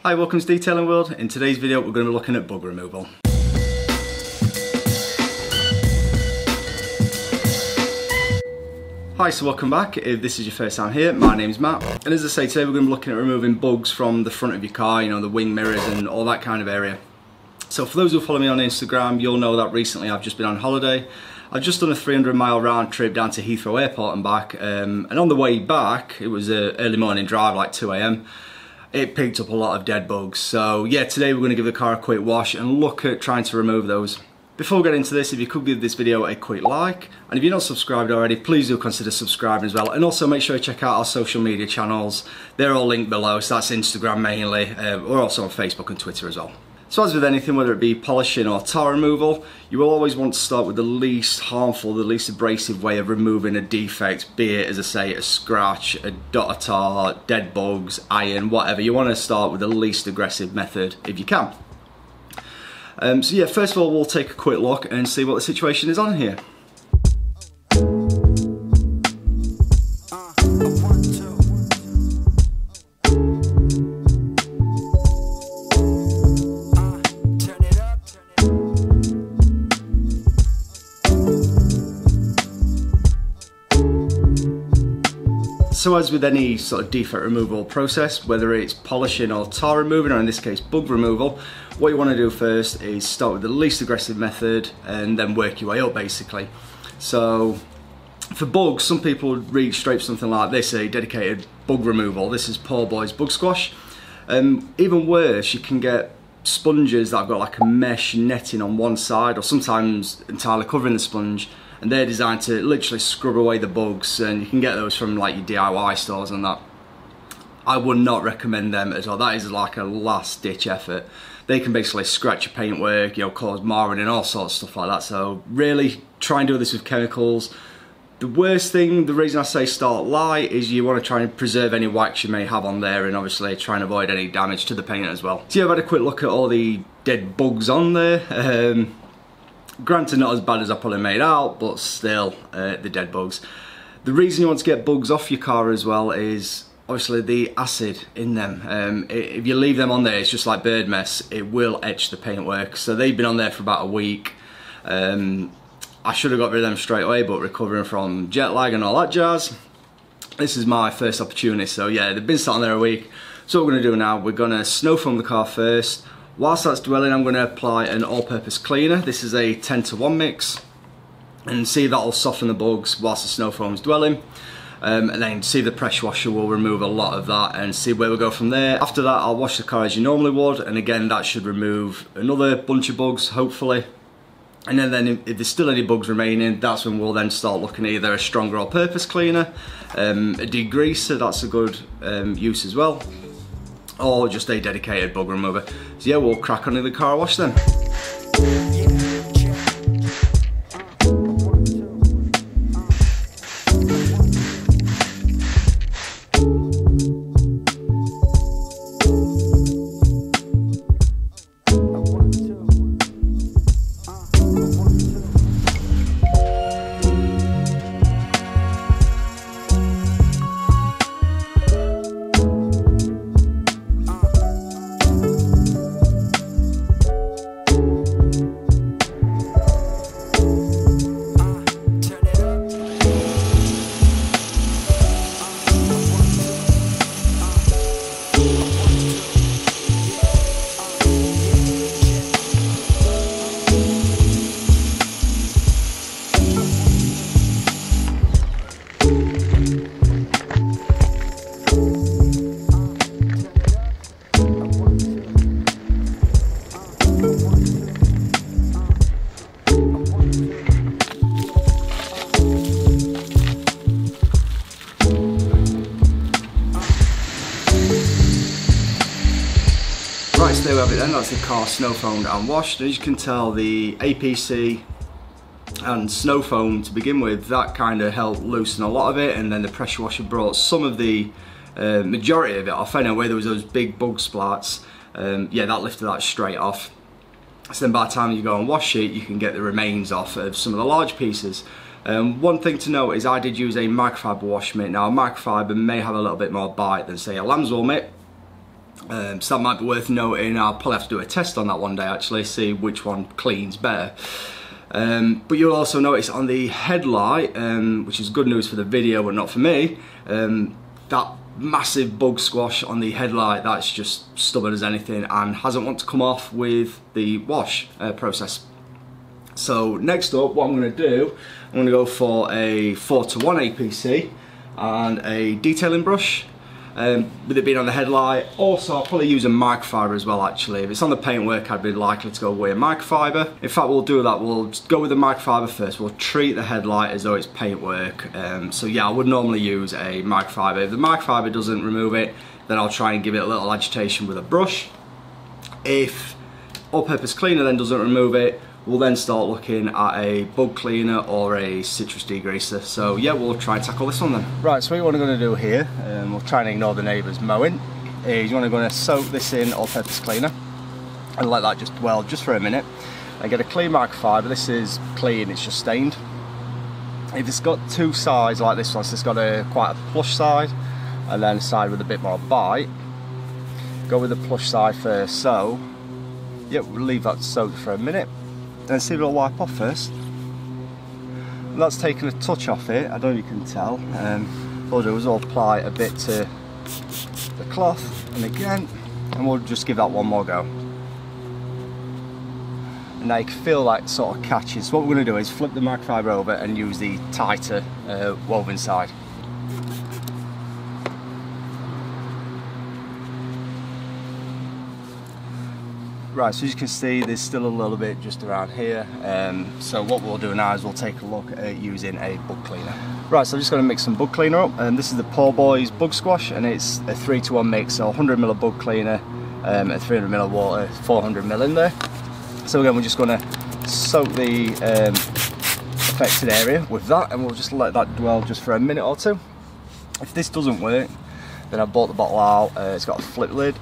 Hi, welcome to Detailing World. In today's video we're going to be looking at bug removal. Hi, so welcome back. If this is your first time here, my name's Matt, and as I say, today we're going to be looking at removing bugs from the front of your car, you know, the wing mirrors and all that kind of area. So for those who follow me on Instagram, you'll know that recently I've just been on holiday. I've just done a 300-mile round trip down to Heathrow Airport and back, and on the way back, it was an early morning drive, like 2 AM, it picked up a lot of dead bugs. So yeah, today we're going to give the car a quick wash and look at trying to remove those. Before we get into this, if you could give this video a quick like, and if you're not subscribed already, please do consider subscribing as well, and also make sure you check out our social media channels. They're all linked below, so that's Instagram mainly, we're also on Facebook and Twitter as well. So as with anything, whether it be polishing or tar removal, you will always want to start with the least harmful, the least abrasive way of removing a defect, be it, as I say, a scratch, a dot of tar, dead bugs, iron, whatever. You want to start with the least aggressive method if you can. So yeah, first of all, we'll take a quick look and see what the situation is on here. So as with any sort of defect removal process, whether it's polishing or tar removing, or in this case bug removal, what you want to do first is start with the least aggressive method and then work your way up basically. So for bugs, some people would reach straight for something like this, a dedicated bug removal. This is Poor Boys bug squash. Even worse, you can get sponges that have got like a mesh netting on one side, or sometimes entirely covering the sponge, and they're designed to literally scrub away the bugs, and you can get those from like your DIY stores and that. I would not recommend them at all. That is like a last ditch effort. They can basically scratch your paintwork, you know, cause marring and all sorts of stuff like that. So really try and do this with chemicals. The worst thing, the reason I say start light, is you want to try and preserve any wax you may have on there, and obviously try and avoid any damage to the paint as well. So yeah, I've had a quick look at all the dead bugs on there. Granted, not as bad as I probably made out, but still, the dead bugs. The reason you want to get bugs off your car as well is obviously the acid in them. If you leave them on there, it's just like bird mess, it will etch the paintwork. So they've been on there for about a week. I should have got rid of them straight away, but recovering from jet lag and all that jazz, this is my first opportunity. So yeah, they've been sat on there a week. So what we're going to do now, we're going to snow foam the car first. Whilst that's dwelling, I'm going to apply an all-purpose cleaner. This is a 10-to-1 mix, and see if that will soften the bugs whilst the snow foam's dwelling. And then see the pressure washer will remove a lot of that, and see where we go from there. After that, I'll wash the car as you normally would, and again that should remove another bunch of bugs, hopefully. And then if there's still any bugs remaining, that's when we'll then start looking at either a stronger all-purpose cleaner, a degreaser, that's a good use as well, or just a dedicated bug remover. So yeah, we'll crack on in the car wash then. Right, so there we have it then, that's the car snow foamed and washed. As you can tell, the APC and snow foam to begin with, that kind of helped loosen a lot of it, and then the pressure washer brought some of the majority of it off. Anyway, where there was those big bug splats, yeah, that lifted that straight off. So then by the time you go and wash it, you can get the remains off of some of the large pieces. One thing to note is I did use a microfiber wash mitt. Now a microfiber may have a little bit more bite than say a lambswool mitt, So that might be worth noting. I'll probably have to do a test on that one day actually, see which one cleans better. But you'll also notice on the headlight, which is good news for the video but not for me, that massive bug squash on the headlight, that's just stubborn as anything and hasn't want to come off with the wash process. So next up, what I'm going to do, I'm going to go for a 4:1 APC and a detailing brush. With it being on the headlight, also I'll probably use a microfiber as well actually. If it's on the paintwork, I'd be likely to go with a microfiber. In fact, we'll do that, we'll just go with the microfiber first. We'll treat the headlight as though it's paintwork. So yeah, I would normally use a microfiber. If the microfiber doesn't remove it, then I'll try and give it a little agitation with a brush. If all-purpose cleaner then doesn't remove it, we'll then start looking at a bug cleaner or a citrus degreaser. So yeah, we'll try and tackle this one then. Right, so what we're going to do here, we'll try and ignore the neighbours mowing, is you're going to soak this in all-purpose cleaner and let that just dwell just for a minute and get a clean microfiber. This is clean, it's just stained. If it's got two sides like this one, so it's got quite a plush side and then a side with a bit more bite, go with the plush side first. So yeah, we'll leave that soaked for a minute and see if it'll wipe off first. And that's taken a touch off it, I don't know if you can tell. What I'll do is I'll apply a bit to the cloth and again, and we'll just give that one more go. And now you can feel that sort of catches. So what we're going to do is flip the microfiber over and use the tighter woven side. Right, so as you can see, there's still a little bit just around here. So what we'll do now is we'll take a look at using a bug cleaner. Right, so I'm just going to mix some bug cleaner up. And this is the Poorboys bug squash, and it's a 3:1 mix, so 100ml of bug cleaner, and 300ml of water, 400ml in there. So again, we're just going to soak the affected area with that, and we'll just let that dwell just for a minute or two. If this doesn't work, then I bought the bottle out. It's got a flip lid.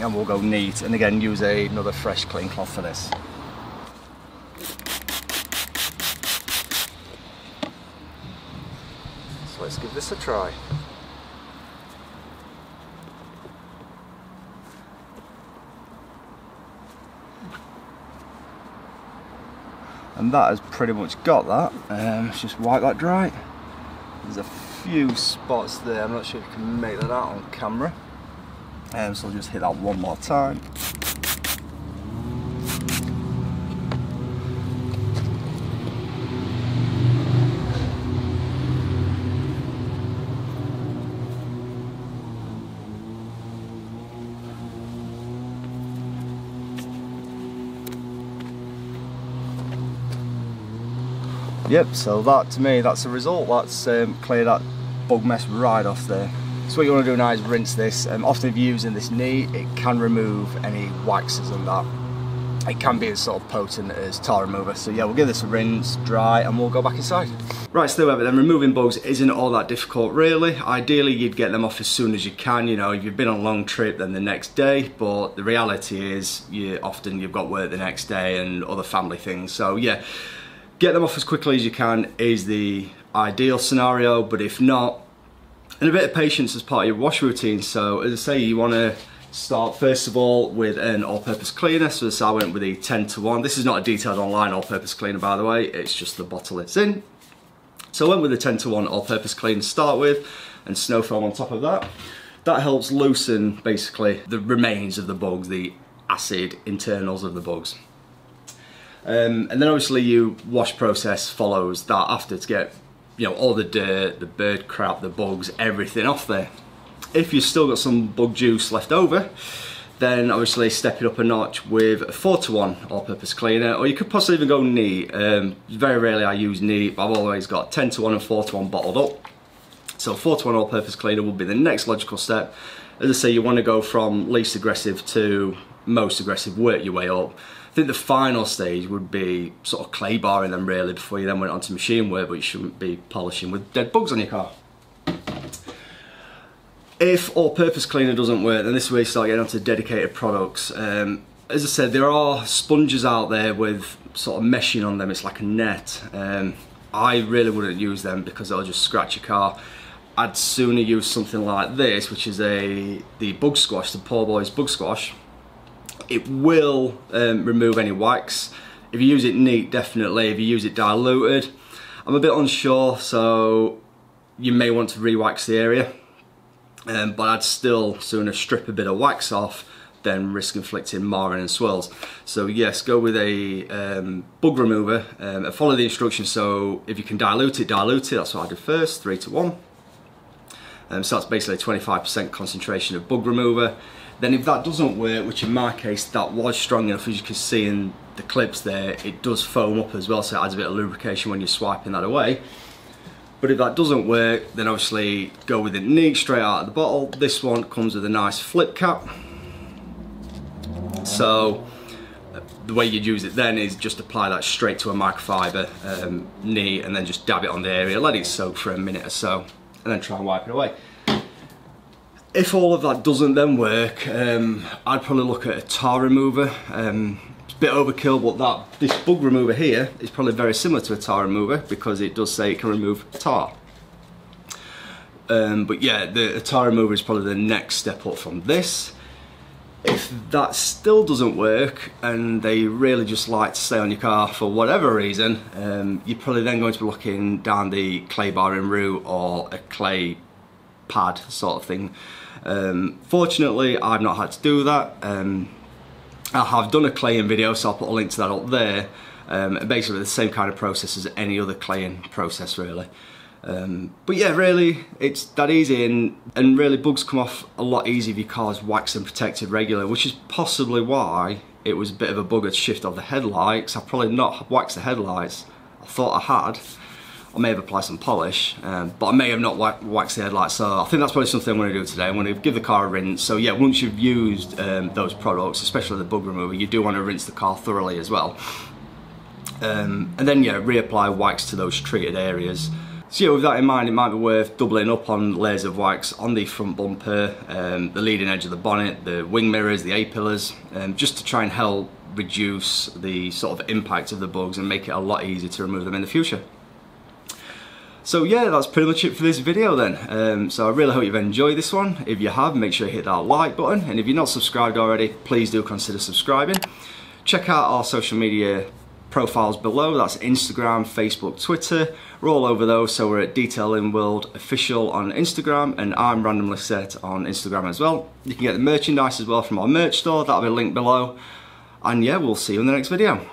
And we'll go neat, and again use another fresh clean cloth for this. So let's give this a try. And that has pretty much got that. Let's just wipe that dry. There's a few spots there, I'm not sure if you can make that out on camera. So I'll just hit that one more time. Yep, so that to me, that's the result. That's clear that bug mess right off there. So what you want to do now is rinse this. Often if you're using this neat, it can remove any waxes and that. It can be as sort of potent as tar remover. So yeah, we'll give this a rinse, dry, and we'll go back inside. Right, so there we have it then. Removing bugs isn't all that difficult really. Ideally you'd get them off as soon as you can. You know, if you've been on a long trip, then the next day. But the reality is, you've got work the next day and other family things. So yeah, get them off as quickly as you can is the ideal scenario. But if not, and a bit of patience as part of your wash routine. So as I say, you want to start first of all with an all-purpose cleaner. So I went with a 10:1. This is not a detailed online all-purpose cleaner, by the way, it's just the bottle it's in. So I went with a 10:1 all-purpose cleaner to start with, and snow foam on top of that. That helps loosen basically the remains of the bugs, the acid internals of the bugs. And then obviously your wash process follows that after to get, you know, all the dirt, the bird crap, the bugs, everything off there. If you've still got some bug juice left over, then obviously step it up a notch with a 4:1 all-purpose cleaner, or you could possibly even go neat. Very rarely I use neat, but I've always got 10:1 and 4:1 bottled up. So 4:1 all-purpose cleaner will be the next logical step. As I say, you want to go from least aggressive to most aggressive, work your way up. I think the final stage would be sort of clay barring them really before you then went on to machine work, but you shouldn't be polishing with dead bugs on your car. If all-purpose cleaner doesn't work, then this is where you start getting onto dedicated products. As I said, there are sponges out there with sort of meshing on them, it's like a net. I really wouldn't use them because they'll just scratch your car. I'd sooner use something like this, which is the bug squash, the Poorboys bug squash. It will remove any wax. If you use it neat, definitely. If you use it diluted, I'm a bit unsure, so you may want to re-wax the area. But I'd still sooner strip a bit of wax off than risk inflicting marring and swirls. So yes, go with a bug remover. Follow the instructions. So if you can dilute it, that's what I did first, 3 to 1. So that's basically a 25% concentration of bug remover. Then if that doesn't work, which in my case that was strong enough, as you can see in the clips there, it does foam up as well, so it adds a bit of lubrication when you're swiping that away. But if that doesn't work, then obviously go with it neat, straight out of the bottle. This one comes with a nice flip cap. So the way you'd use it then is just apply that straight to a microfiber neat, and then just dab it on the area, let it soak for a minute or so, and then try and wipe it away. If all of that doesn't then work, I'd probably look at a tar remover. It's a bit overkill, but this bug remover here is probably very similar to a tar remover because it does say it can remove tar. But yeah, the tar remover is probably the next step up from this. If that still doesn't work and they really just like to stay on your car for whatever reason, you're probably then going to be looking down the clay barring route or a clay pad sort of thing. Fortunately, I've not had to do that. I have done a claying video, so I'll put a link to that up there. Basically the same kind of process as any other claying process really. But yeah, really it's that easy, and really bugs come off a lot easier if your car's waxed and protected regularly, which is possibly why it was a bit of a bugger to shift off the headlights. I've probably not waxed the headlights. I thought I had. I may have applied some polish, but I may have not waxed the headlights, so I think that's probably something I'm going to do today. I'm going to give the car a rinse. So yeah, once you've used those products, especially the bug remover, you do want to rinse the car thoroughly as well. And then yeah, reapply wax to those treated areas. So yeah, with that in mind, it might be worth doubling up on layers of wax on the front bumper, the leading edge of the bonnet, the wing mirrors, the A-pillars, just to try and help reduce the sort of impact of the bugs and make it a lot easier to remove them in the future. So yeah, that's pretty much it for this video then. So I really hope you've enjoyed this one. If you have, make sure you hit that like button, and if you're not subscribed already, please do consider subscribing. Check out our social media profiles below. That's Instagram, Facebook, Twitter. We're all over those, so we're at Detailing World Official on Instagram, and I'm Randomly Set on Instagram as well. You can get the merchandise as well from our merch store, that'll be linked below. And yeah, we'll see you in the next video.